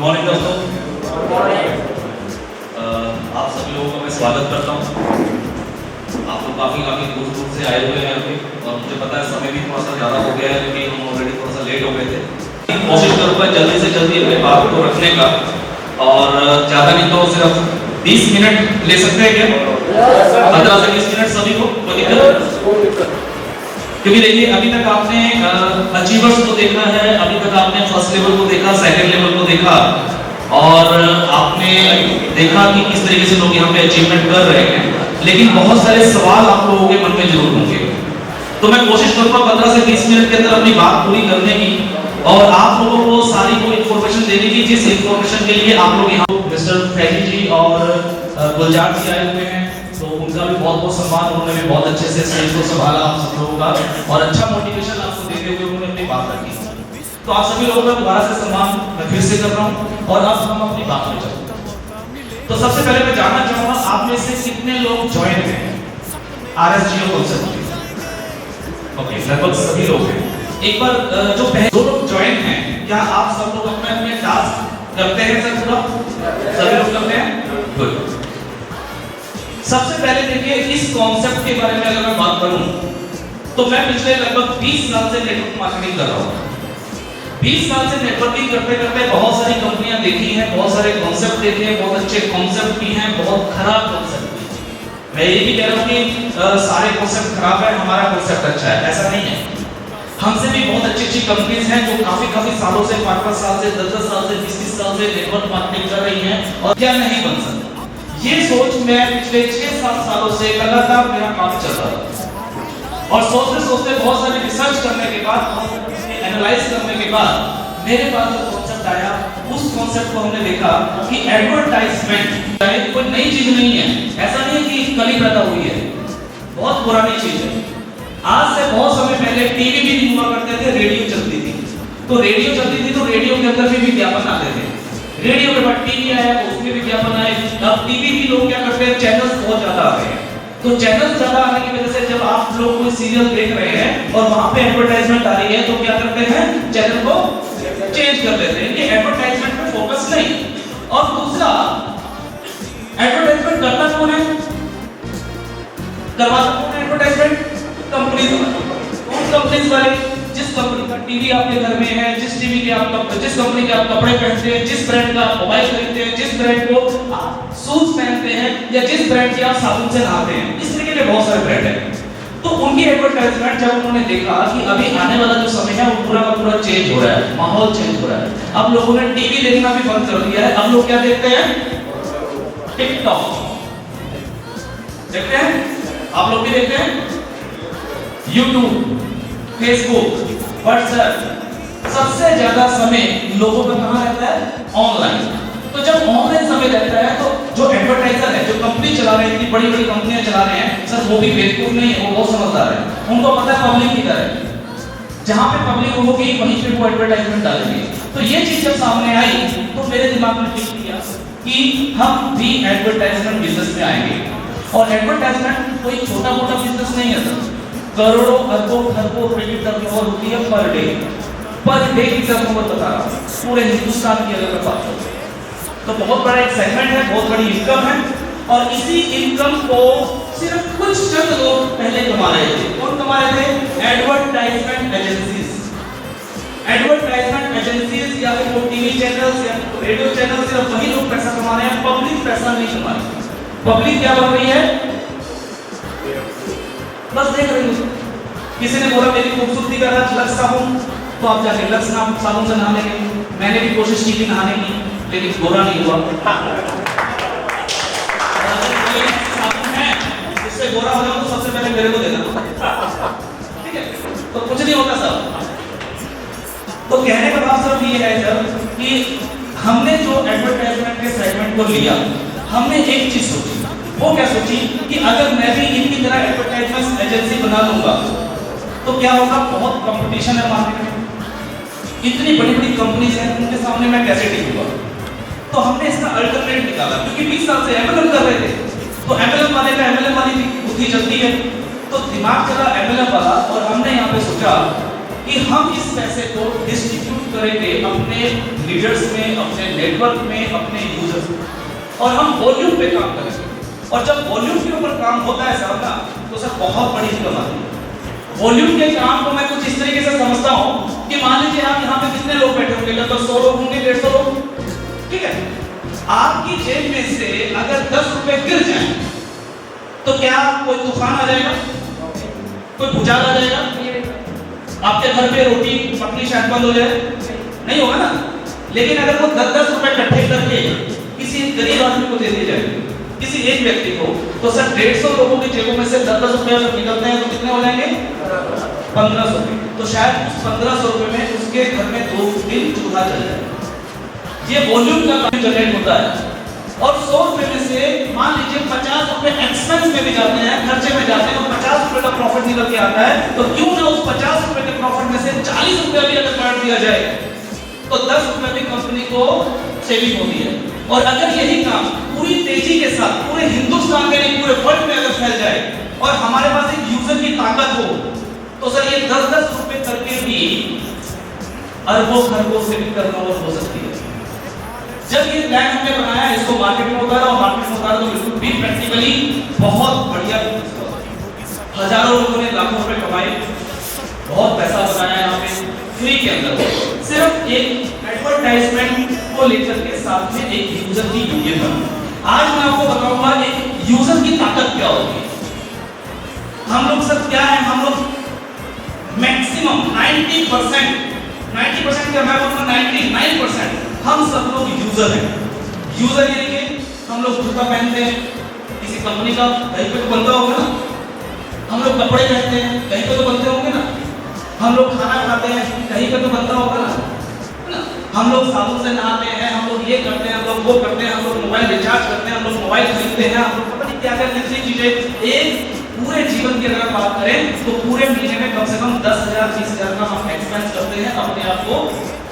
Morning दोस्तों। आप सभी लोगों का मैं स्वागत करता हूँ। आप लोग काफ़ी दूर दूर से आए हुए हैं अभी, और मुझे पता है समय भी थोड़ा सा ज़्यादा हो गया है क्योंकि हम ऑलरेडी थोड़ा सा लेट हो गए थे। कोशिश करूँगा जल्दी से जल्दी अपने बात को रखने का, और ज़्यादा नहीं तो सिर्फ 20 मिनट ले सकते हैं क्या? 15 से 20 मिनट सभी को, कोई दिक्कत? क्योंकि देखिए अभी तक आपने अचीवर्स को देखा है, अभी तक आपने फर्स्ट लेवल को देखा, सेकंड लेवल को देखा, और आपने देखा कि किस तरीके से लोग यहाँ पे अचीवमेंट कर रहे हैं। लेकिन बहुत सारे सवाल आप लोगों के मन में जरूर होंगे, तो मैं कोशिश करूंगा 15 से 20 मिनट के अंदर अपनी बात पूरी करने की और आप लोगों को सारी वो इन्फॉर्मेशन देने की जिस इन्फॉर्मेशन के लिए आप लोग यहाँ मिस्टर फैजी जी और गुलजार जी आए हुए हैं। तो उनका भी बहुत बहुत सम्मान, उन्होंने भी बहुत अच्छे से स्टेज को संभाला आप सब लोगों का, और अच्छा मोटिवेशन आपको देते हुए उन्होंने अपनी बात रखी। तो आप सभी लोगों का दोबारा से सम्मान मैं फिर से कर रहा हूँ, और अब हम अपनी बात में चलते हैं। तो सबसे पहले मैं जानना चाहूंगा आप में से कितने लोग ज्वाइन हैं RSGO कॉन्सेप्ट में? ओके, लगभग सभी लोग हैं। एक बार जो दो लोग ज्वाइन हैं, क्या आप सब लोग अपने अपने टास्क करते हैं? सर पूरा सभी लोग करते हैं? गुड। सबसे पहले देखिए इस कॉन्सेप्ट के बारे में अगर मैं बात करूं तो मैं पिछले लगभग 20 साल से नेटवर्क मार्केटिंग कर रहा हूं। 20 साल से नेटवर्किंग करते करते बहुत सारी कंपनियां देखी हैं, बहुत सारे कॉन्सेप्ट देखे हैं, बहुत अच्छे कॉन्सेप्ट भी हैं, बहुत खराब कॉन्सेप्ट भी। मैं ये भी कह रहा हूं कि सारे कॉन्सेप्ट खराब है, हमारा कॉन्सेप्ट अच्छा है, ऐसा नहीं है। हमसे भी बहुत अच्छी अच्छी कंपनीज हैं जो काफी सालों से, 5-5 साल से, 10-10 साल से, 20-20 साल से नेटवर्क मार्केटिंग कर रही हैं, और क्या नहीं बन सकता। ये सोच मैं पिछले 6-7 सालों से लगातार मेरा काम चल रहा है, और सोचते सोचते बहुत सारे रिसर्च करने के बाद, एनालाइज करने के बाद मेरे पास जो कॉन्सेप्ट आया, उस कॉन्सेप्ट को हमने देखा कि एडवर्टाइजमेंट कोई नई चीज नहीं है। ऐसा नहीं है कि कल ही पैदा हुई है, बहुत पुरानी चीज है। आज से बहुत समय पहले टीवी भी नहीं हुआ करते थे, रेडियो चलती थी। तो रेडियो चलती थी तो रेडियो के अंदर भी विज्ञापन आते थे। रेडियो के बाद टीवी आया, उसमें विज्ञापन आए। अब टीवी भी लोग क्या करते हैं, चैनल्स बहुत ज्यादा आ गए हैं। तो चैनल्स ज्यादा आने की वजह से जब आप लोग कोई सीरियल देख रहे हैं और वहां पे एडवर्टाइजमेंट आ रही है, तो क्या करते हैं, चैनल को चेंज कर देते हैं। ये एडवर्टाइजमेंट पे फोकस नहीं। और दूसरा, एडवर्टाइजमेंट करना कौन है, करवाता कौन है एडवर्टाइजमेंट? कंपनीज वाले। कौन कंपनीज वाले? जिस कंपनी का टीवी आपके घर में है, जिस टीवी के आप, जिस कंपनी के आप कपड़े पहनते हैं, जिस ब्रांड का आप मोबाइल खरीदते हैं, जिस ब्रांड को आप शूज पहनते हैं, या जिस ब्रांड के आप साबुन से नहाते हैं, इस तरीके के बहुत सारे ब्रांड हैं। तो उनकी एडवर्टाइजमेंट जब उन्होंने देखा कि अभी आने वाला जो समय है वो पूरा का पूरा चेंज हो रहा है, माहौल चेंज हो रहा है। अब लोगों ने टीवी देखना भी बंद कर दिया है। अब लोग क्या देखते हैं, टिकटॉक देखते हैं। आप लोग भी देखते हैं यूट्यूब, फेसबुक, व्हाट्सएप। सबसे ज्यादा समय लोगों का कहां रहता है, ऑनलाइन। तो जब ऑनलाइन समय रहता है तो जो एडवर्टाइजर है, जो कंपनी चला रहे हैं, इतनी बड़ी बड़ी कंपनियां चला रहे हैं, सर वो भी बेवकूफ नहीं है, वो बहुत समझदार है। उनको पता है पब्लिक किधर है, जहां पे पब्लिक होगी वहीं पे वो एडवर्टाइजमेंट डालेंगे। तो ये चीज जब सामने आई तो मेरे दिमाग में क्लिक किया कि हम भी एडवर्टाइजमेंट बिजनेस में आएंगे। और एडवर्टाइजमेंट कोई छोटा मोटा बिजनेस नहीं है सर। करोड़ों अरबों खरबों रुपए की टर्नओवर होती है पर डे की टर्नओवर बता रहा हूं, पूरे हिंदुस्तान की अगर बात करें तो बहुत बड़ा एक सेगमेंट है, बहुत बड़ी इनकम है। और इसी इनकम को सिर्फ कुछ चंद लोग पहले कमा रहे थे। कौन कमा रहे थे? Advertisement agencies. एडवर्टाइजमेंट एजेंसीज या फिर वो टीवी चैनल्स या रेडियो चैनल, सिर्फ वही लोग पैसा कमा रहे हैं, पब्लिक पैसा नहीं कमा रही। पब्लिक क्या बन रही है, बस देख रही हूँ। किसी ने बोला मेरी खूबसूरती का राज लक्स साबुन, तो आप जाके लक्स साबुन से नहा लेंगे। मैंने भी कोशिश की थी नहाने की, लेकिन गोरा नहीं हुआ। साबुन है इससे गोरा हो जाओ तो सबसे पहले मेरे को देना, ठीक है? तो कुछ नहीं होता सर। तो कहने का भाव सिर्फ ये है सर कि हमने जो एडवर्टाइजमेंट के सेगमेंट को लिया, हमने एक चीज सोची। वो क्या सोची कि अगर मैं भी इनकी तरह एडवर्टाइजमेंट एजेंसी बना लूंगा तो क्या होगा, बहुत कंपटीशन है मार्केट में, इतनी बड़ी बड़ी कंपनीज हैं, उनके सामने मैं कैसे टिकूंगा। तो हमने इसका अल्टरनेट निकाला, क्योंकि 20 साल से एमएलएम कर रहे थे, तो एमएलएम वाले का एमएलएम वाली बुद्धि चलती है, तो दिमाग चला एमएलएम वाला। और हमने यहाँ पे सोचा कि हम इस पैसे को डिस्ट्रीब्यूट करेंगे अपने लीडर्स में, अपने नेटवर्क में, अपने यूजर्स में, और हम वॉल्यूम पे काम करेंगे। और जब वॉल्यूम के ऊपर काम होता है साहब ना, तो सर बहुत बड़ी इनकम आती है। वॉल्यूम के काम को मैं कुछ इस तरीके से समझता हूँ कि मान लीजिए आप यहाँ पे कितने लोग बैठे होंगे, लगभग 100 लोग होंगे, 150 लोग, ठीक है। आपकी जेब में से अगर 10 रुपए गिर जाए तो क्या कोई तूफान आ जाएगा, कोई भूचाल आ जाएगा, आपके घर पे रोटी पकनी शायद बंद हो जाए, नहीं होगा ना। लेकिन अगर वो 10-10 रुपए इकट्ठे करके किसी गरीब आदमी को दे दिए जाए, किसी एक व्यक्ति को, तो सर 150 लोगों की जेबों में से 10-10 रुपए जब निकलते हैं तो कितने हो जाएंगे, 1500 रुपए। तो शायद उस 1500 रुपए में उसके घर में 2 दिन चूल्हा चल जाए। ये वॉल्यूम का काम जनरेट होता है। और 100 रुपए में से मान लीजिए 50 रुपए एक्सपेंस में भी जाते हैं, खर्चे में जाते हैं, तो 50 रुपए का प्रॉफिट निकल के आता है। तो क्यों ना उस 50 रुपए के प्रॉफिट में से 40 रुपए भी अगर काट दिया जाए तो 10 रुपए भी कंपनी को सेविंग होती है। और अगर यही काम पूरी तेजी के साथ पूरे हिंदुस्तान में नहीं पूरे वर्ल्ड में अगर फैल जाए और हमारे पास एक यूजर की ताकत हो, तो सर ये 10-10 रुपए करके भी अरबों खरबों से भी टर्नओवर हो सकती है। जब ये प्लान हमने बनाया, इसको मार्केट में उतारा, और मार्केट में उतारा तो बिल्कुल भी प्रैक्टिकली बहुत बढ़िया बिजनेस हुआ। हजारों लोगों ने लाखों रुपए कमाए, बहुत पैसा बनाया यहाँ पे फ्री के अंदर, सिर्फ एक एडवर्टाइजमेंट को लेकर के साथ में एक यूजर की यूनियन बना। आज मैं आपको बताऊंगा एक यूजर की ताकत क्या होगी। हम लोग सब क्या है, हम लोग मैक्सिमम 90% क्या, मैं बोलूंगा 99% हम सब लोग यूजर हैं। यूजर यानी कि हम लोग जूता पहनते हैं किसी कंपनी का, कहीं पे तो बनता होगा ना। हम लोग कपड़े पहनते हैं, कहीं पे तो बनते होंगे ना। हम लोग खाना खाते हैं, कहीं पे तो बनता होगा ना। हम लोग साबुन से नहाते हैं, हम लोग ये करते हैं, हम लोग वो करते हैं, हम लोग मोबाइल रिचार्ज करते हैं, हम लोग मोबाइल खरीदते हैं, हम लोग पता नहीं क्या क्या कितनी चीजें। एक पूरे जीवन की अगर बात करें तो पूरे महीने में कम से कम 10,000-20,000 का हम एक्सपेंस करते हैं अपने आप को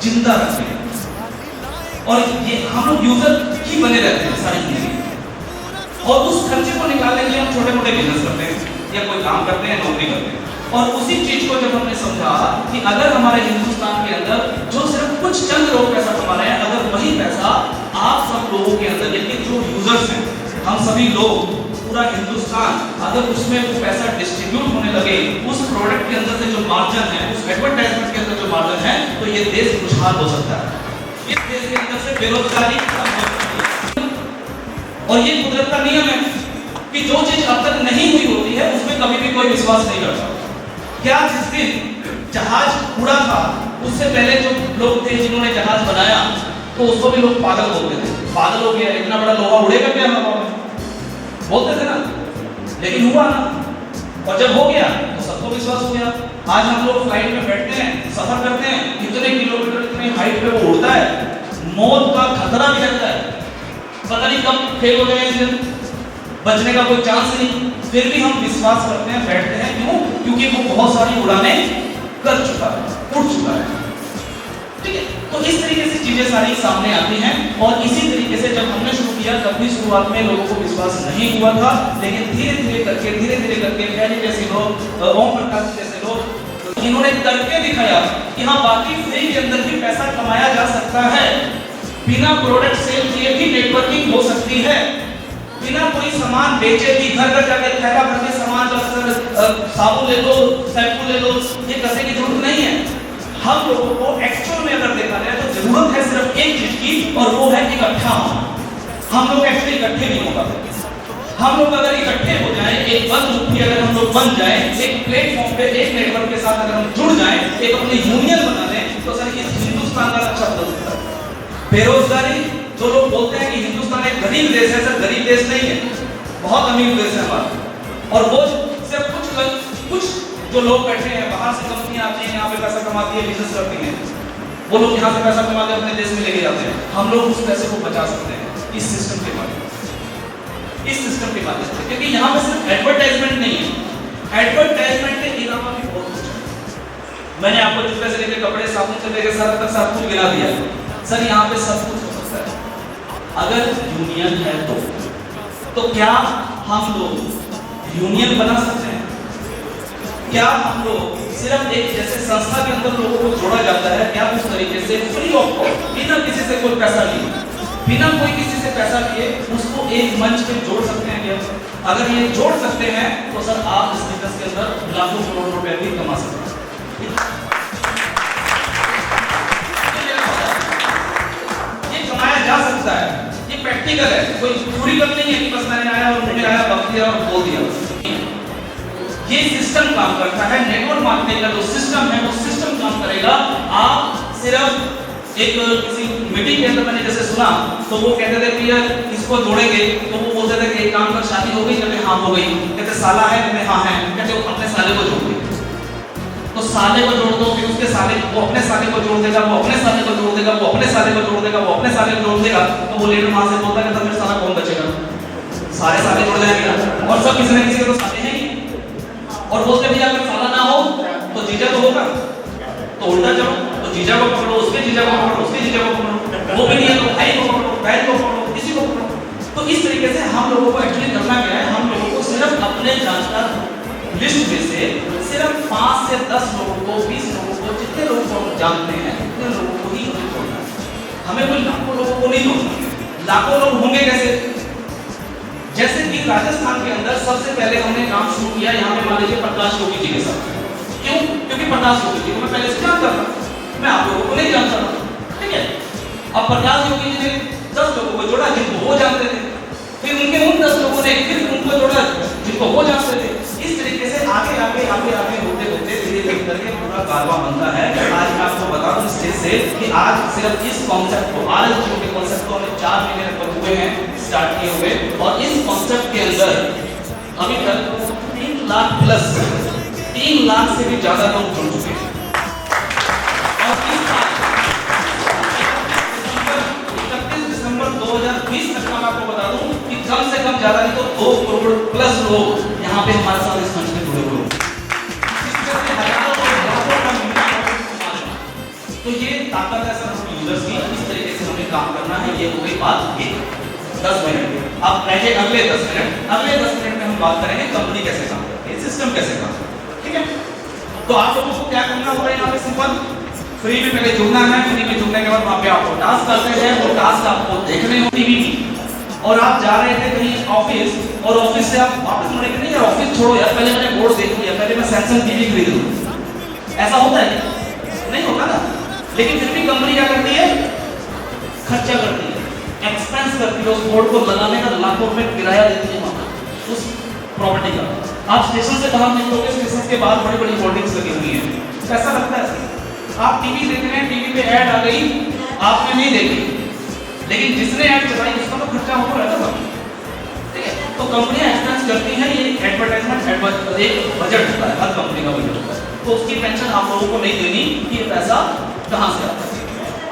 जिंदा रखने के। और ये हम लोग यूजर ही बने रहते हैं सारी चीजें। और उस खर्चे को निकालने के लिए हम छोटे मोटे बिजनेस करते हैं या कोई काम करते हैं, नौकरी करते हैं। और उसी चीज को जब हमने समझा कि अगर हमारे हिंदुस्तान के अंदर जो सिर्फ कुछ चंद लोग पैसा कमा रहे हैं, अगर वही पैसा आप सब लोगों के अंदर, यानी जो यूजर्स हैं, हम सभी लोग, पूरा हिंदुस्तान, अगर उसमें वो पैसा डिस्ट्रीब्यूट होने लगे, उस प्रोडक्ट के अंदर से जो मार्जिन है, उस एडवर्टाइजमेंट के अंदर जो मार्जिन है, तो ये देश खुशहाल हो सकता है। इस देश के अंदर से बेरोजगारी खत्म हो सकती है। और ये कुदरत का नियम है कि जो चीज अब तक नहीं हुई होती है उसमें कभी भी कोई विश्वास नहीं करता। क्या जिस दिन जहाज उड़ा था, उससे पहले जो लोग थे जिन्होंने जहाज बनाया, तो उसको भी लोग पागल बोलते थे। पागल हो गया, इतना बड़ा लोहा उड़ेगा क्या हवा में, बोलते थे ना। लेकिन हुआ ना, और जब हो गया तो सबको विश्वास हो गया। आज हम लोग फ्लाइट में बैठते हैं, सफर करते हैं, कितने किलोमीटर, कितनी हाइट पे वो उड़ता है, मौत का खतरा भी रहता है, पता नहीं कब फेल हो जाए इंजन, बचने का कोई चांस नहीं। फिर भी हम विश्वास करते हैं, बैठते हैं। क्यों? क्योंकि वो बहुत सारी उड़ानें कर चुका है, उड़ चुका है, ठीक है। तो इस तरीके से चीजें सारी सामने आती हैं। और इसी तरीके से जब हमने शुरू किया, तब भी शुरुआत में लोगों को विश्वास नहीं हुआ था, लेकिन धीरे धीरे करके पहले जैसे लोग, ओम प्रकाश जैसे लोग, इन्होंने करके दिखाया कि हाँ वाकई फ्री के अंदर भी पैसा कमाया जा सकता है, बिना प्रोडक्ट सेल किए भी नेटवर्किंग हो सकती है, बिना कोई सामान बेचे भी घर घर जाकर थैला भर के सामान, साबुन ले लो, शैम्पू ले लो, ये करने की जरूरत नहीं है। हम लोगों को एक्चुअल में अगर देखा जाए तो जरूरत है सिर्फ एक चीज की, और वो है इकट्ठा होना। हम लोग एक्चुअली इकट्ठे नहीं हो पाते। हम लोग अगर इकट्ठे हो जाए, एक बंद मुट्ठी अगर हम लोग बन जाए, एक प्लेटफॉर्म पे एक नेटवर्क के साथ अगर हम जुड़ जाए, एक अपनी यूनियन बना लें, तो सर इस हिंदुस्तान का अच्छा बदल सकता है। बेरोजगारी, जो लोग बोलते हैं कि हिंदुस्तान एक गरीब देश है, सर गरीब देश नहीं है, बहुत अमीर देश है हमारा। और वो सिर्फ कुछ जो लोग बैठे हैं, बाहर से कंपनियां आती हैं, यहाँ पे पैसा कमाती है, बिजनेस करती हैं, वो लोग यहाँ से पैसा कमा के अपने देश में लेके जाते हैं। हम लोग उस पैसे को बचा सकते हैं इस सिस्टम के माध्यम से, क्योंकि यहाँ पे सिर्फ एडवर्टाइजमेंट नहीं है, एडवर्टाइजमेंट के अलावा भी बहुत कुछ है। मैंने आपको जूते से लेकर कपड़े, साबुन से लेकर सर तक सब कुछ गिना दिया। सर यहाँ पे सब कुछ हो सकता है अगर यूनियन है तो क्या हम लोग यूनियन बना सकते हैं? क्या हम लोग सिर्फ एक जैसे संस्था के अंदर लोगों को जोड़ा जाता है, क्या उस तरीके से फ्री ऑफ कॉस्ट, बिना किसी से कोई पैसा लिए, बिना कोई किसी से पैसा लिए उसको एक मंच पे जोड़ सकते हैं क्या? अगर ये जोड़ सकते हैं तो सर आप इस बिजनेस के अंदर लाखों करोड़ रुपए भी कमा सकते हैं। ये कमाया जा सकता है, ये प्रैक्टिकल है, कोई थ्योरी नहीं है कि बस मैंने आया और मुझे आया वक्त दिया और बोल दिया। ये सिस्टम काम करता है, नेटवर्क मार्केटिंग का जो सिस्टम है वो सिस्टम काम करेगा। आप सिर्फ एक किसी मीटिंग के अंदर मैंने जैसे सुना तो वो कहते थे कि यार इसको जोड़ेंगे, तो वो बोलते थे कि एक काम कर, शादी हो गई? कहते हाँ हो गई। कहते साला है? कहते हाँ है। कहते वो अपने साले को जोड़ दे, तो साले को जोड़ दो, फिर उसके साले, वो अपने साले को जोड़ देगा, वो अपने साले को जोड़ देगा, वो अपने साले को जोड़ देगा, वो अपने साले को जोड़ देगा, तो वो लीडर वहां से बोलता है कि मेरा साला कौन बचेगा? सारे साले जुड़ जाएंगे ना, और सब किसी न किसी को साले हैं ही। और बोलते भैया अगर साला ना हो तो जीजा तो होगा, तो उल्टा चलो, तो जीजा को पकड़ो, उसके जीजा को पकड़ो, उसके जीजा को पकड़ो, वो भी नहीं है तो भाई को पकड़ो, बहन को पकड़ो, किसी को पकड़ो। तो इस तरीके से हम लोगों को एक्चुअली करना क्या है, हम लोगों को सिर्फ अपने जानकार लिस्ट में से सिर्फ 5 से 10 लोगों को, 20 लोगों को, जितने लोगों को हम जानते हैं उतने लोगों को ही हमें जोड़ना है। हमें कोई लाखों लोगों को नहीं जोड़ना। लाखों लोग होंगे कैसे? जैसे कि राजस्थान के अंदर सबसे पहले हमने काम शुरू किया, यहाँ पे मान लीजिए प्रकाश योगी जी के साथ। क्यों? क्योंकि प्रकाश योगी जी को मैं पहले से जानता था, मैं आप लोगों को नहीं जानता था, ठीक है। अब प्रकाश योगी जी ने 10 लोगों को जोड़ा जिनको वो जानते थे, फिर उनके उन 10 लोगों ने फिर उनको जोड़ा जिनको वो जानते थे। इस तरीके से आगे आगे आगे आगे होते होते धीरे धीरे करके पूरा कारवां बनता है। आज मैं आपको बता दूं स्टेज से कि आज सिर्फ इस कॉन्सेप्ट को, आज के कॉन्सेप्ट को हमने 4 महीने पर हुए हैं स्टार्ट किए हुए, और इस कॉन्सेप्ट के अंदर अभी तक 3 लाख प्लस, 3 लाख से भी ज्यादा लोग जुड़ चुके हैं। और इस साल 31 दिसंबर 2020 तक मैं आपको बता दूं कि कम से कम ज्यादा नहीं तो 2 करोड़ प्लस लोग यहाँ पे हमारे साथ इस मंच में जुड़े हुए हैं। तो ये ताकत है सर हम यूजर्स की, इस तरीके से हमें काम करना है। ये हो गई बात 10 मिनट। अब रहे अगले 10 मिनट, अगले 10 मिनट में हम बात करेंगे कंपनी कैसे काम करती है, सिस्टम कैसे काम करता है, ठीक है। तो आप लोगों को क्या करना होगा, यहाँ पे सिंपल फ्री में पहले जुड़ना है। फ्री में जुड़ने के बाद वहाँ पे आपको टास्क करते हैं, वो टास्क आपको देखने हो टीवी में, और आप जा रहे थे कहीं ऑफिस, और ऑफिस से आप वापस मुड़े कि नहीं यार ऑफिस छोड़ो यार, पहले मैंने बोर्ड देख लिया, पहले मैं सैमसंग टीवी खरीद लूं। ऐसा होता है? नहीं होता ना। लेकिन फिर भी कंपनी क्या करती है? खर्चा करती है, एक्सपेंस करती है, उस बोर्ड को लगाने का लाखों रुपए किराया देती है वहां उस प्रॉपर्टी का। आप स्टेशन से बाहर निकलोगे, स्टेशन के बाहर बड़ी बड़ी होर्डिंग्स लगी हुई हैं, कैसा लगता है? आप टीवी देख रहे हैं, टीवी पे ऐड आ गई, आपने नहीं देखी, लेकिन जिसने ऐड चलाई उसका तो खर्चा हो रहा है ना, ठीक है। तो कंपनियां एक्सपेंस करती हैं, ये एडवर्टाइजमेंट एक बजट होता है, हर कंपनी का बजट होता है, तो उसकी टेंशन आप लोगों को नहीं देनी कि ये पैसा कहां से आता है।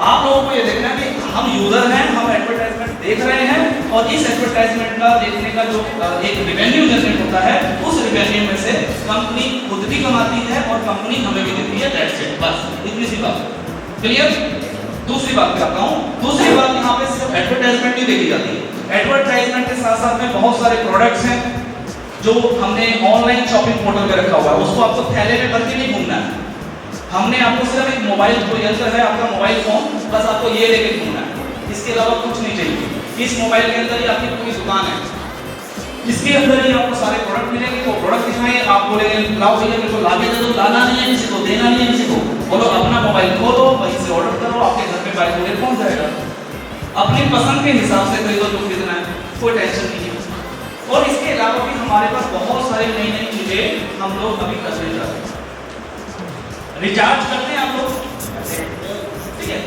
आप लोगों को ये देखना है कि हम यूजर हैं, हम एडवर्टाइजमेंट देख रहे हैं, और इस एडवर्टाइजमेंट का देखने का जो एक रेवेन्यू जनरेट होता है, उस रेवेन्यू में से कंपनी खुद भी कमाती है और कंपनी हमें भी देती है। दैट्स इट, बस इतनी सी बात। क्लियर? दूसरी बात पे आता हूं। दूसरी बात यहाँ पे सिर्फ एडवर्टाइजमेंट नहीं देखी जाती है, एडवर्टाइजमेंट के साथ साथ में बहुत सारे प्रोडक्ट्स हैं जो हमने ऑनलाइन शॉपिंग पोर्टल पे रखा हुआ है, उसको आपको थैले में भर के नहीं घूमना है। हमने आपको सिर्फ एक मोबाइल, कोई यंत्र है आपका मोबाइल फोन, बस आपको ये लेके घूमना है, इसके अलावा कुछ नहीं चाहिए। इस मोबाइल के अंदर ही आपकी पूरी दुकान है, इसके अंदर ही आपको सारे प्रोडक्ट मिलेंगे। वो प्रोडक्ट दिखाएंगे, आप बोलेंगे लाओ भैया मेरे को लाके दे दो, लाना नहीं है किसी को, देना नहीं है किसी को, बोलो अपना मोबाइल खोलो, वहीं से ऑर्डर करो, आपके घर पे बाइक लेकर पहुंच जाएगा। अपनी पसंद के हिसाब से खरीदो जो खरीदना है, कोई टेंशन नहीं है। और इसके अलावा भी हमारे पास बहुत सारी नई नई चीजें हम लोग अभी करने जा रहे हैं। रिचार्ज करते हैं आप लोग, ठीक है।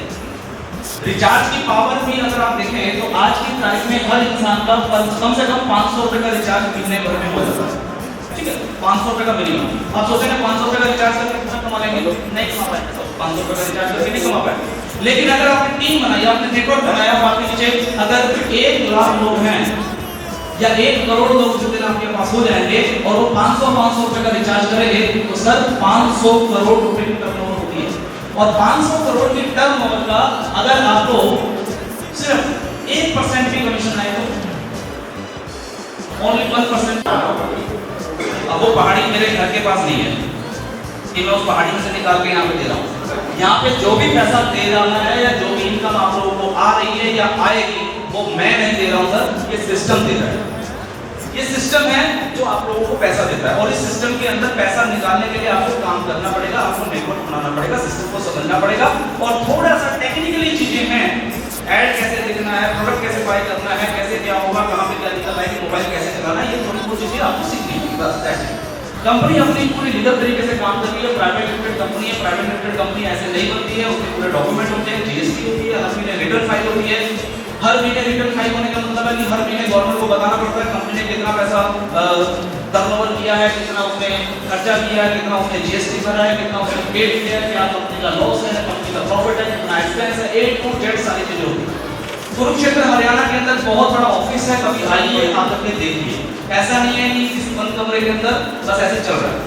रिचार्ज की पावर भी अगर आप देखें तो आज की तारीख में हर इंसान का कम से कम 500 रुपए का रिचार्ज महीने भर में हो जाता है, ठीक है। 500 रुपए का मिनिमम। आप सोचेंगे 500 रुपए का रिचार्ज करके कितना कमा लेंगे? नहीं कमा पाएंगे। 500 रुपए का रिचार्ज करके नहीं कमा पाएंगे। लेकिन अगर आपने टीम बनाई, आपने नेटवर्क बनाया, आपके नीचे अगर 1 लाख लोग हैं या 1 करोड़ लोग जिस दिन आपके पास हो जाएंगे और वो 500 रुपए का रिचार्ज करेंगे, तो सर 500 करोड़ रुपए की टर्नओवर होती है। और 500 करोड़ की टर्नओवर का अगर आपको सिर्फ 1% भी कमीशन आए तो ओनली 1%, अब वो पहाड़ी मेरे घर के पास नहीं है, कि मैं उस पहाड़ी में से निकाल के यहाँ पे दे रहा हूँ। यहाँ पे जो भी पैसा दे रहा है या जो भी इनकम आप लोगों को आ रही है या आएगी, वो मैं नहीं दे रहा हूँ सर, ये सिस्टम दे रहा है। ये सिस्टम है जो आप लोगों को पैसा देता है, और इस सिस्टम के अंदर पैसा निकालने के लिए आपको काम करना पड़ेगा, आपको नेटवर्क बनाना पड़ेगा, सिस्टम को समझना पड़ेगा, और थोड़ा सा टेक्निकली चीजें हैं, ऐड कैसे लिखना है, प्रोडक्ट कैसे बाय करना है, कैसे क्या होगा, कहाँ पे क्या निकल आएगी, मोबाइल कैसे चलाना है, ये थोड़ी बहुत चीजें आपको सीखनी होगी बस। कंपनी अपनी पूरी लीगल तरीके से काम कर रही है, प्राइवेट लिमिटेड कंपनी है, प्राइवेट लिमिटेड कंपनी ऐसे नहीं बनती है, उसके पूरे डॉक्यूमेंट होते हैं, जीएसटी होती है, हर महीने रिटर्न फाइल होती है। हर महीने रिटर्न फाइल होने का मतलब है कि हर महीने गवर्नमेंट को बताना पड़ता है कंपनी ने कितना पैसा टर्नओवर किया है, कितना उसने खर्चा किया है, कितना उसने जीएसटी भरा है, कितना उसने पेड किया है, क्या कंपनी का लॉस है, कंपनी का प्रॉफिट है, कितना एक्सपेंस है, A to Z सारी चीजें होती है। कुरुक्षेत्र हरियाणा के अंदर बहुत बड़ा ऑफिस है, कभी आइए आकर के देखिए। ऐसा नहीं है कि किसी बंद कमरे के अंदर बस ऐसे चल रहा है।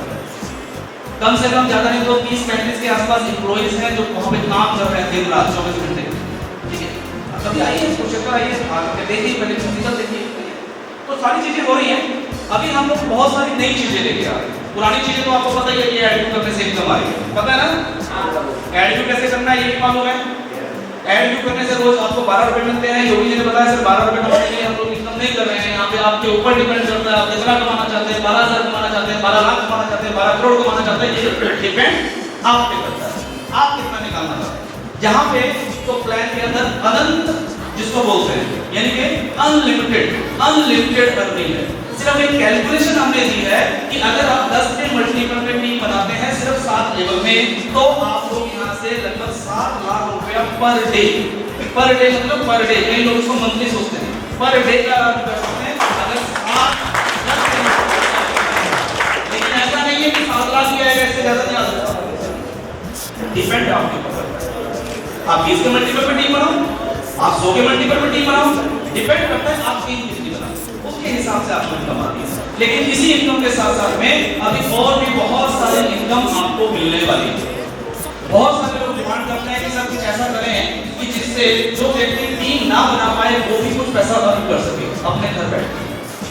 कम से कम ज्यादा नहीं तो 30-35 के आसपास एम्प्लॉइज हैं जो वहां पे काम कर रहे हैं दिन रात 24 घंटे। ठीक है, कभी आइए कुरुक्षेत्र आइए, आकर देखिए, पहले फिजिकल देखिए, तो सारी चीजें हो रही हैं। अभी हम लोग बहुत सारी नई चीजें लेके आ रहे हैं। पुरानी चीजें तो आपको पता ही है कि एड करने से इनकम आएगी, पता है ना। एड कैसे करना है ये भी मालूम है। ऐड करने से रोज आपको 12 रुपए मिलते हैं। योगी जी ने बताया सर 12 रुपए कमाने के लिए हम लोग इनकम नहीं कर रहे हैं, यहाँ पे आपके ऊपर डिपेंड करता है, आप कितना कमाना चाहते हैं, 12,000 कमाना चाहते हैं, 12 लाख कमाना चाहते हैं, 12 करोड़ कमाना चाहते हैं, ये डिपेंड आप पे करता है, आप कितना निकालना चाहते हैं। यहाँ पे तो प्लान के अंदर अनंत जिसको बोलते हैं, यानी कि अनलिमिटेड अर्निंग है। सिर्फ एक कैलकुलेशन हमने दी है कि अगर आप 10 के मल्टीपल पे टीम बनाते हैं सिर्फ 7 लेवल में, तो आप लोग यहाँ से लगभग 7 लाख रुपया पर डे मतलब पर डे, कई लोग इसको मंथली सोचते हैं, पर डे का अर्न कर सकते हैं अगर 7 लेकिन ऐसा नहीं है कि 7 लाख ही आएगा, इससे ज्यादा नहीं आ सकता। डिपेंड आपके ऊपर, आप 20 के मल्टीपल पे टीम बनाओ, आप 100 के मल्टीपल पे टीम बनाओ, डिपेंड करता है आप टीम कितनी बनाओ, उसके हिसाब से आपको इनकम आती है। लेकिन इसी इनकम के साथ साथ में अभी और भी बहुत सारे इनकम आपको मिलने वाली है। बहुत सारे लोग डिमांड करते हैं कि सर कुछ ऐसा करें कि जिससे जो व्यक्ति टीम ना बना पाए वो भी कुछ पैसा अर्न कर सके अपने घर बैठ।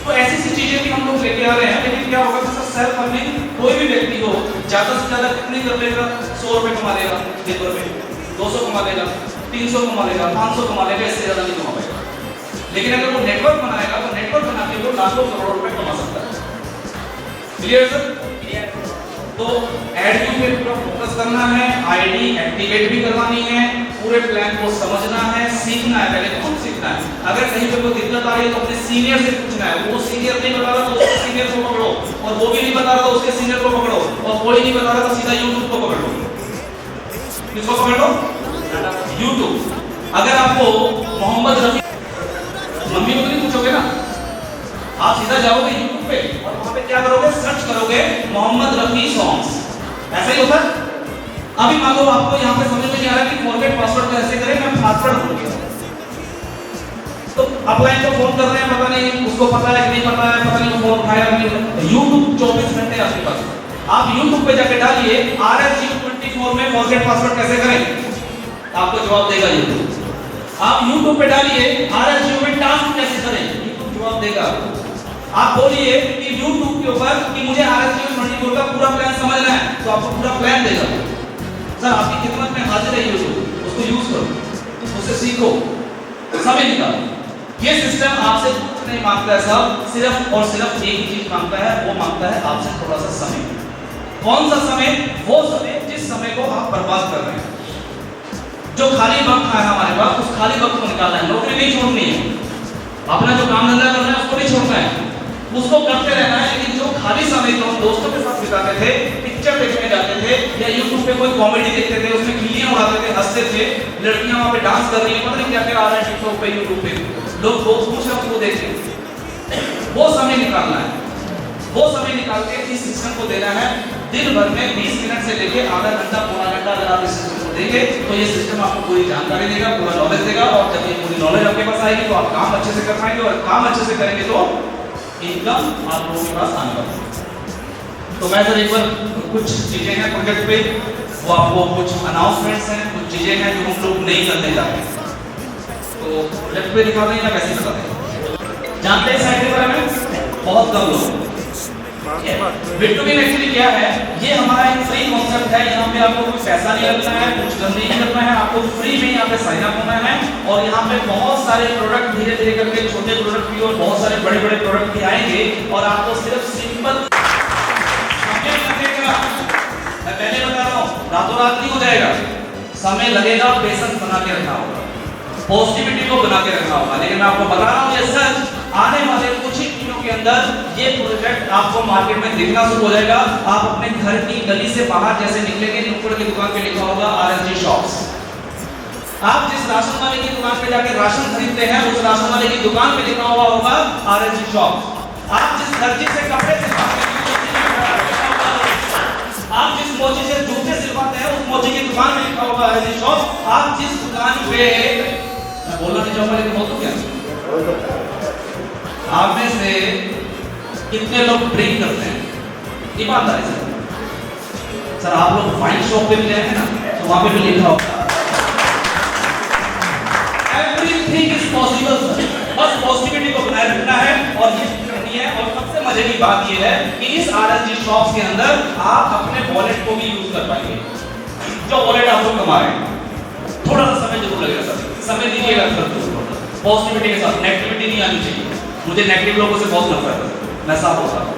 तो ऐसी सी चीजें भी हम लोग लेके आ रहे हैं। लेकिन क्या होगा सर, सेल्फ अर्निंग कोई भी व्यक्ति हो ज्यादा से ज्यादा कितनी कर लेगा, 100 रुपए कमा लेगा दिन भर में, 200 कमा लेगा, 300 कमा लेगा, 500 कमा लेगा, इससे ज्यादा नहीं कमा पाएगा। लेकिन अगर वो नेटवर्क बनाएगा तो नेटवर्क बना के वो लाखों करोड़ों रुपए कमा सकता है। Clear sir? तो एड पे पूरा फोकस करना है, आईडी एक्टिवेट भी करवानी है, पूरे प्लान को समझना है, सीखना है, पहले खुद सीखना है। अगर कहीं पे कोई दिक्कत आ रही है तो अपने सीनियर से पूछना है, वो सीनियर नहीं बता रहा तो उसके सीनियर को पकड़ो, और वो भी नहीं बता रहा तो उसके सीनियर को पकड़ो, और कोई नहीं बता रहा तो सीधा YouTube को पकड़ लो। किसको पकड़ लो? YouTube। अगर आपको मोहम्मद रफी, मम्मी को नहीं पूछोगे ना, आप सीधा जाओगे YouTube पे और वहां पे क्या करोगे, सर्च करोगे मोहम्मद रफी सॉन्ग्स, ऐसा ही होता है। अभी मान लो आपको यहाँ पे समझ में नहीं आ रहा कि फॉरगेट पासवर्ड कैसे करें, मैं पासवर्ड भूल गया, तो अपलाइन को फोन कर रहे हैं, पता नहीं उसको पता है कि नहीं पता है, पता नहीं वो फोन उठाया नहीं। YouTube 24 घंटे आपके पास, आप YouTube पे जाके डालिए RSG24 में फॉरगेट पासवर्ड कैसे करें, आपको जवाब देगा YouTube। आप YouTube पे डालिए RSG में टास्क कैसे करें, YouTube जवाब देगा। आप बोलिए कि YouTube के ऊपर कि मुझे RSG24 का पूरा प्लान समझना है, तो आपको पूरा प्लान देगा। सर आपकी खिदमत में हाजिर है YouTube, उसको यूज करो, उससे सीखो, समय निकालो। ये सिस्टम आपसे कुछ नहीं मांगता है साहब, सिर्फ और सिर्फ एक ही चीज मांगता है, वो मांगता है आपसे थोड़ा सा समय। कौन सा समय? वो समय जिस समय को आप बर्बाद कर रहे हैं। जो खाली वक्त है हमारे पास, उस खाली वक्त को निकालना है, नौकरी नहीं छोड़नी है, अपना जो काम धंधा करना है उसको नहीं छोड़ना है, उसको करते रहना है। लेकिन जो खाली समय जो हम दोस्तों के साथ बिताते थे, पिक्चर देखने जाते थे या YouTube पे कोई कॉमेडी देखते थे, उसमें खिल्लियां उड़ाते थे, हंसते थे, लड़कियां वहां पे डांस कर रही हैं, पता नहीं क्या क्या आ रहा है टिकटॉक पे, YouTube पे, लोग बहुत खुश हैं उसको देख के। वो समय निकालना है, वो समय निकाल के इस सिस्टम को देना है। दिन भर में 20 मिनट से लेके आधा घंटा पौना घंटा अगर आप इस सिस्टम को देंगे तो ये सिस्टम आपको पूरी जानकारी देगा, पूरा नॉलेज देगा, और जब ये पूरी नॉलेज आपके पास आएगी तो आप काम अच्छे से कर पाएंगे, और काम अच्छे से करेंगे तो इनकम आप लोगों के पास आने वाली है। तो मैं सर एक बार कुछ चीजें हैं प्रोजेक्ट पे, वो आपको कुछ अनाउंसमेंट्स हैं, कुछ चीजें हैं जो हम लोग नहीं करने जा रहे हैं, तो प्रोजेक्ट पे दिखा दें या वैसे बता दें? जानते हैं साइट के बारे में बहुत कम लोग। बिटुबिन एक्चुअली क्या है, ये हमारा एक फ्री कॉन्सेप्ट कॉन्सेप्ट है, यहाँ पे आपको कोई पैसा नहीं लगना है, कुछ नहीं करना है, आपको फ्री में यहाँ पे साइन अप होना है। और यहाँ पे बहुत सारे प्रोडक्ट धीरे धीरे करके छोटे प्रोडक्ट भी और बहुत सारे बड़े बड़े प्रोडक्ट भी आएंगे और आपको सिर्फ सिंपल समय लगेगा। मैं पहले बता रहा हूँ, रातों रात नहीं हो जाएगा, समय लगेगा, पेशेंस बना के रखना होगा, पॉजिटिविटी को बना के रखना होगा। लेकिन मैं आपको बता रहा हूँ ये सच, आने वाले कुछ ही दिनों के अंदर ये प्रोजेक्ट आपको मार्केट में दिखना शुरू हो जाएगा। आप अपने घर की गली से बाहर जैसे निकलेंगे, नुक्कड़ की दुकान पे लिखा होगा RSG शॉप्स। आप जिस राशन वाले की दुकान पे जाके राशन खरीदते हैं, उस राशन वाले की दुकान पे लिखा हुआ होगा RSG शॉप्स। आप जिस दर्जी से कपड़े सिलवाते हैं, आप जिस मोची से जूते सिलवाते हैं, उस मोची की दुकान में लिखा होगा RSG शॉप्स। आप जिस दुकान पे, मैं बोलना नहीं चाहूंगा लेकिन बोल तो क्या, आप में से कितने लोग ड्रिंक करते हैं? ईमानदारी से सर, आप लोग वाइन शॉप पे भी जाएंगे ना, तो वहां पे भी लिखा होगा एवरीथिंग इज पॉसिबल सर। बस पॉजिटिविटी को बनाए रखना है और ये करनी है। और सबसे मजे की बात ये है कि इस RSG शॉप्स के अंदर आप अपने वॉलेट को भी यूज कर पाएंगे। जो वॉलेट आप लोग कमा रहे हैं, थोड़ा सा समय जरूर लगेगा सर, समय दीजिएगा सर, पॉजिटिविटी के साथ, नेगेटिविटी नहीं आनी चाहिए। मुझे नेगेटिव लोगों से बहुत नफरत है, मैं साफ होता हूँ।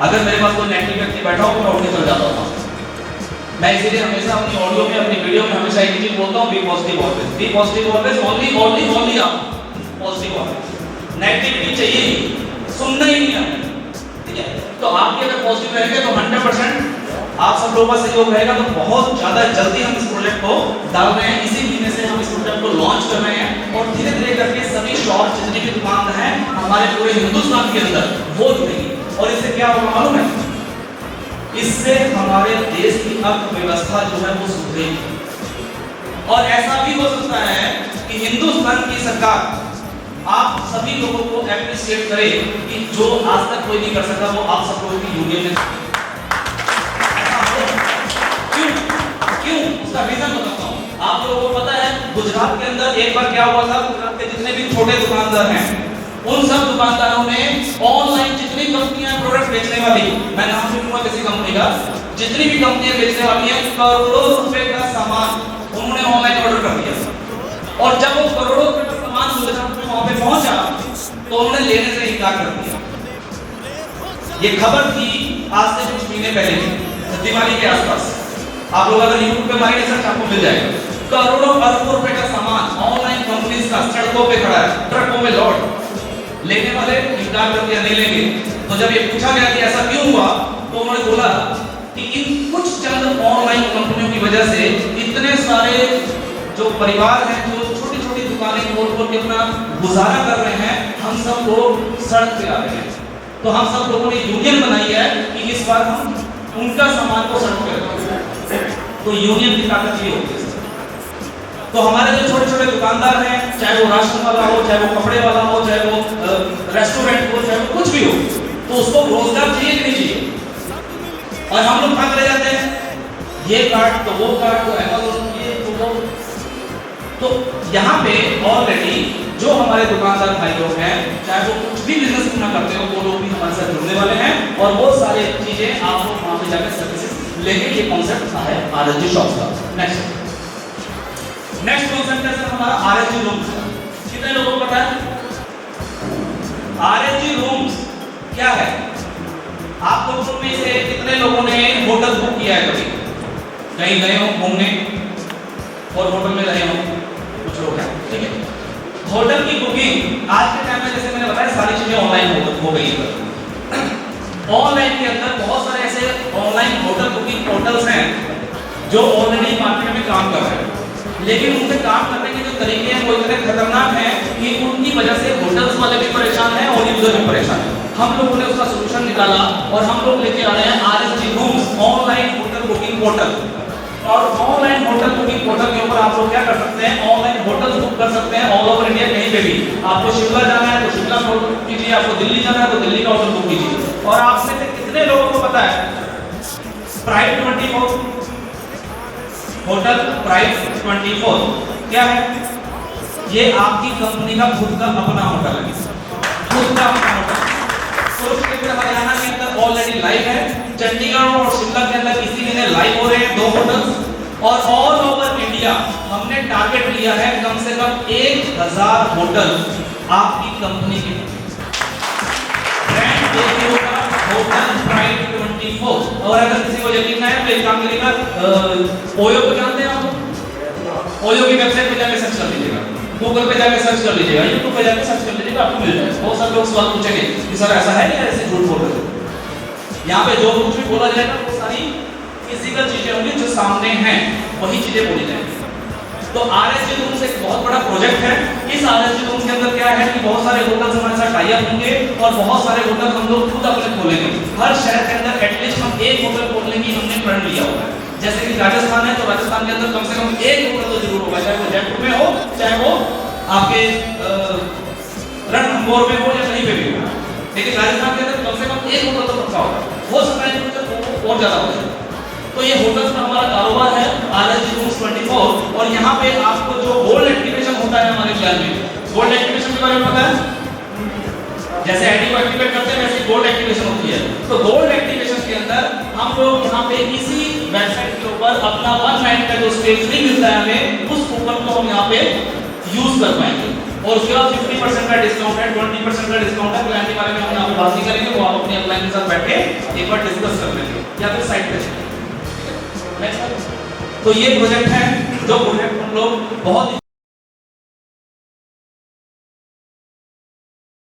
अगर मेरे पास कोई नेगेटिव व्यक्ति बैठा हो तो मैं उठ के चल जाता हूँ। मैं इसीलिए हमेशा अपनी ऑडियो में, अपनी वीडियो में हमेशा एक चीज बोलता हूँ, be positive always, be positive always, only आप पॉजिटिव ऑलवेज। नेगेटिविटी चाहिए ही, सुनना ही नहीं है, ठीक है? तो आप भी अगर पॉजिटिव रहेंगे तो 100% आप सब लोगों का सहयोग रहेगा। तो बहुत ज्यादा जल्दी हम इस प्रोजेक्ट को डाल रहे हैं, इसी महीने से हम इस प्रोजेक्ट को लॉन्च कर रहे हैं और धीरे धीरे करके सभी शॉप जितनी भी दुकान हैं हमारे पूरे हिंदुस्तान के अंदर वो जुड़ेगी। और इससे क्या होगा मालूम है? इससे हमारे देश की अर्थव्यवस्था जो है वो सुधरेगी। और ऐसा भी हो सकता है कि हिंदुस्तान की सरकार आप सभी लोगों को एप्रिशिएट करे कि जो आज तक कोई नहीं कर सका वो आप सब लोगों की यूनियन में। क्यों? उसका रीजन बताता हूँ। आप लोगों को पता है गुजरात के अंदर एक बार क्या हुआ था, गुजरात के जितने भी छोटे दुकानदार हैं उन सब दुकानदारों ने ऑनलाइन जितनी कंपनियां प्रोडक्ट बेचने वाली, मैं नाम नहीं लूंगा किसी कंपनी का, जितनी भी कंपनियां बेचने वाली हैं, करोड़ों रुपए का सामान उन्होंने ऑनलाइन ऑर्डर कर दिया। और जब वो करोड़ों रुपए का सामान गुजरात में वहां पे पहुंचा तो उन्होंने लेने से इनकार कर दिया। ये खबर थी आज से कुछ महीने पहले की, दिवाली के आसपास। आप लोग अगर यूट्यूब पे मारेंगे सर्च आपको मिल जाएगा। करोड़ों अरबों रुपए का सामान ऑनलाइन कंपनीज का सड़कों पे खड़ा है, ट्रकों में लोड, लेने वाले इनकार कर दिया, नहीं लेंगे। तो जब ये पूछा गया कि ऐसा क्यों हुआ, तो उन्होंने बोला कि इन कुछ चंद ऑनलाइन कंपनियों की वजह से इतने सारे जो परिवार हैं जो छोटी छोटी दुकानें खोल के अपना गुजारा कर रहे हैं, हम सब लोग सड़क पे आ रहे हैं। तो हम सब लोगों ने यूनियन बनाई है कि इस बार हम उनका सामान को सड़क पे रखेंगे। तो यूनियन की ताकत ये होती है। तो हमारे जो छोटे छोटे दुकानदार हैं, चाहे वो राशन वाला हो, चाहे वो कपड़े वाला हो, चाहे वो रेस्टोरेंट हो, चाहे वो कुछ भी हो, तो उसको रोजगार चाहिए कि नहीं चाहिए? और हम लोग भाग ले जाते हैं, ये कार्ड तो वो कार्ड, तो अमेज़न ये तो वो। तो यहाँ पे ऑलरेडी जो हमारे दुकानदार भाई लोग हैं, चाहे वो कुछ भी बिजनेस करना करते हो, वो लोग भी हमारे साथ जुड़ने वाले हैं। और वो सारी चीजें आप लोग वहाँ पे जाकर सर्विसेज लेंगे। ये कॉन्सेप्ट है RSG शॉप्स का। नेक्स्ट कॉन्सेप्ट है सर हमारा RSG रूम्स। कितने लोगों को पता है RSG रूम्स क्या है? आप लोगों में से कितने लोगों ने होटल बुक किया है? कभी कहीं गए हो घूमने और होटल में रहे हो? कुछ लोग हैं, ठीक है। होटल की बुकिंग आज के टाइम में, जैसे मैंने बताया, सारी चीजें ऑनलाइन हो गई है। ऑनलाइन के अंदर बहुत सारे ऐसे ऑनलाइन होटल बुकिंग पोर्टल्स हैं जो ऑलरेडी मार्केट में काम कर रहे हैं, लेकिन उनसे काम करने के जो तरीके हैं वो इतने खतरनाक हैं कि उनकी वजह से होटल्स वाले भी परेशान हैं और यूजर भी परेशान है। हम लोगों ने उसका सोल्यूशन निकाला और हम लोग लेके आ रहे हैं RSG rooms, online hotel booking portal. और ऑनलाइन होटल बुकिंग पोर्टल के ऊपर आप लोग क्या कर सकते हैं? ऑनलाइन होटल बुक कर सकते हैं ऑल ओवर इंडिया, कहीं पे भी। आपको शिमला जाना है तो शिमला का होटल बुक कीजिए, आपको दिल्ली जाना है तो दिल्ली का होटल बुक कीजिए। और आप में से कितने लोगों को पता है प्राइड 24 होटल? प्राइड 24 क्या है? ये आपकी कंपनी का खुद का अपना होटल है, खुद का अपना होटल। तो हरियाणा के अंदर ऑलरेडी लाइव है, चंडीगढ़ और शिमला के अंदर किसी ने लाइव हो रहे हैं 2 होटल्स, और ऑल ओवर इंडिया हमने टारगेट लिया है कम से कम 1000 होटल आपकी कंपनी के ब्रांड देखिए होगा होटल प्राइड 24। और अगर किसी को यकीन ना है तो एक काम करिएगा, ओयो को जानते हैं आप? ओयो की वेबसाइट पे जाके सर्च कर लीजिएगा, गूगल पे जाके सर्च कर लीजिएगा, यूट्यूब पे जाके सर्च कर लीजिएगा, आपको मिल जाएगा। बहुत सारे लोग सवाल पूछेंगे कि सर ऐसा है या ऐसे झूठ बोल रहे हो। यहाँ पे जो कुछ भी बोला जाएगा वो सारी फिजिकल चीजें होंगी जो सामने हैं, वही चीजें बोली जाएंगी। तो आरएसजी रूम्स एक बहुत बड़ा प्रोजेक्ट है। इस आरएसजी रूम्स के अंदर क्या है कि बहुत सारे होटल्स हमारे साथ टाई अप होंगे और बहुत सारे होटल हम लोग खुद अपने खोलेंगे। हर शहर के अंदर एटलीस्ट हम एक होटल खोलने की हमने प्रण लिया हुआ है। जैसे कि राजस्थान है तो राजस्थान के अंदर कम से कम एक होटल तो जरूर होगा, चाहे वो जयपुर में हो, चाहे वो आपके रणथंभौर में हो या कहीं पे भी हो, लेकिन राजस्थान के अंदर कम से कम एक होटल तो पक्का होगा। हो सकता है कि और ज्यादा हो जाए। तो ये होटल्स का हमारा कारोबार है आरएसजी रूम्स 24। और यहाँ पे आपको जो गोल्ड एक्टिवेशन होता है हमारे शहर में, गोल्ड एक्टिवेशन के बारे में पता है? जैसे आईडी को एक्टिवेट करते हैं वैसे गोल्ड एक्टिवेशन होती है। तो गोल्ड एक्टिवेशन के अंदर हम लोग यहाँ पे इसी वेबसाइट के ऊपर अपना 1 नाइट का जो स्टे फ्री मिलता है हमें, उस कूपन को हम यहाँ पे यूज कर पाएंगे। और उसके बाद 50% का डिस्काउंट है, 20% का डिस्काउंट है। प्लान के बारे में हम यहाँ पे बात नहीं करेंगे, वो आप अपने क्लाइंट के साथ बैठ के एक बार डिस्कस कर लेंगे या फिर साइट पे चलेंगे। तो ये प्रोजेक्ट है जो प्रोजेक्ट हम लोग बहुत